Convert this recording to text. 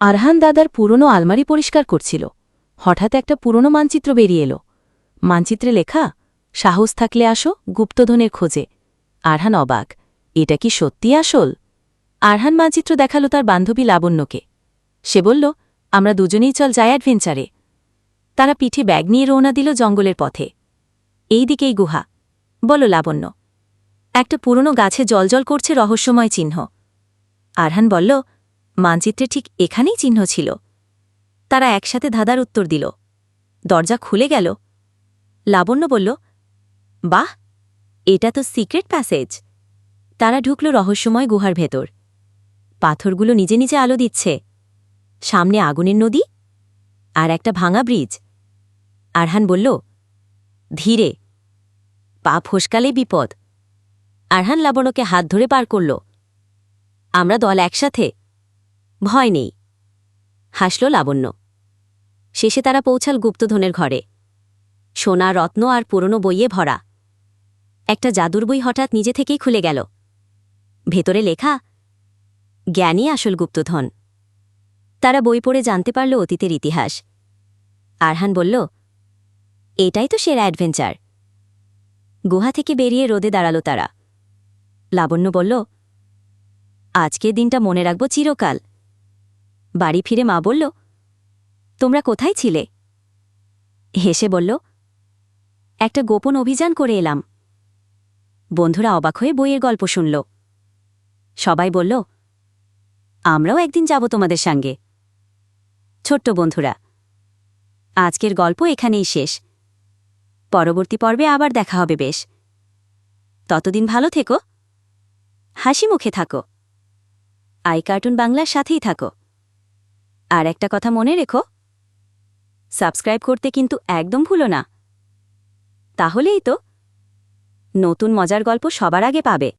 আরহান দাদার পুরনো আলমারি পরিষ্কার করছিল। হঠাৎ একটা পুরনো মানচিত্র বেরিয়ে এলো। মানচিত্রে লেখা, সাহস থাকলে আসো গুপ্তধনের খোঁজে। আরহান অবাক, এটা কি সত্যি আসল? আরহান মানচিত্র দেখালো তার বান্ধবী লাবণ্যকে। সে বলল, আমরা দুজনেই চল যাই অ্যাডভেঞ্চারে। তারা পিঠে ব্যাগ নিয়ে রওনা দিল জঙ্গলের পথে। এই দিকেই গুহা, বল লাবণ্য। একটা পুরনো গাছে জলজল করছে রহস্যময় চিহ্ন। আরহান বলল, মানচিত্রে ঠিক এখানেই চিহ্ন ছিল। তারা একসাথে ধাঁধার উত্তর দিল। দরজা খুলে গেল। লাবণ্য বলল, বাহ, এটা তো সিক্রেট প্যাসেজ। তারা ঢুকল রহস্যময় গুহার ভেতর। পাথরগুলো নিজে নিজে আলো দিচ্ছে। সামনে আগুনের নদী আর একটা ভাঙা ব্রিজ। আরহান বলল, ধীরে, পা ফসকালে বিপদ। আরহান লাবণ্যকে হাত ধরে পার করল। আমরা দল একসাথে, ভয় নেই, হাসল লাবণ্য। শেষে তারা পৌঁছাল গুপ্তধনের ঘরে। সোনা, রত্ন আর পুরনো বইয়ে ভরা। একটা জাদুর বই হঠাৎ নিজে থেকেই খুলে গেল। ভেতরে লেখা, জ্ঞানী আসল গুপ্তধন। তারা বই পড়ে জানতে পারল অতীতের ইতিহাস। আরহান বলল, এটাই তো সেরা অ্যাডভেঞ্চার। গুহা থেকে বেরিয়ে রোদে দাঁড়াল তারা। লাবণ্য বলল, আজকের দিনটা মনে রাখব চিরকাল। বাড়ি ফিরে মা বলল, তোমরা কোথায় ছিলে? হেসে বলল, একটা গোপন অভিযান করে এলাম। বন্ধুরা অবাক হয়ে বইয়ের গল্প শুনল। সবাই বলল, আমরাও একদিন যাব তোমাদের সঙ্গে। ছোট্ট বন্ধুরা, আজকের গল্প এখানেই শেষ। পরবর্তী পর্বে আবার দেখা হবে বেশ। ততদিন ভালো থেকো, হাসি মুখে থাকো, আইকার্টুন বাংলার সাথেই থাকো। আর একটা কথা মনে রেখো, সাবস্ক্রাইব করতে কিন্তু একদম ভুলো না। তাহলেই তো নতুন মজার গল্প সবার আগে পাবে।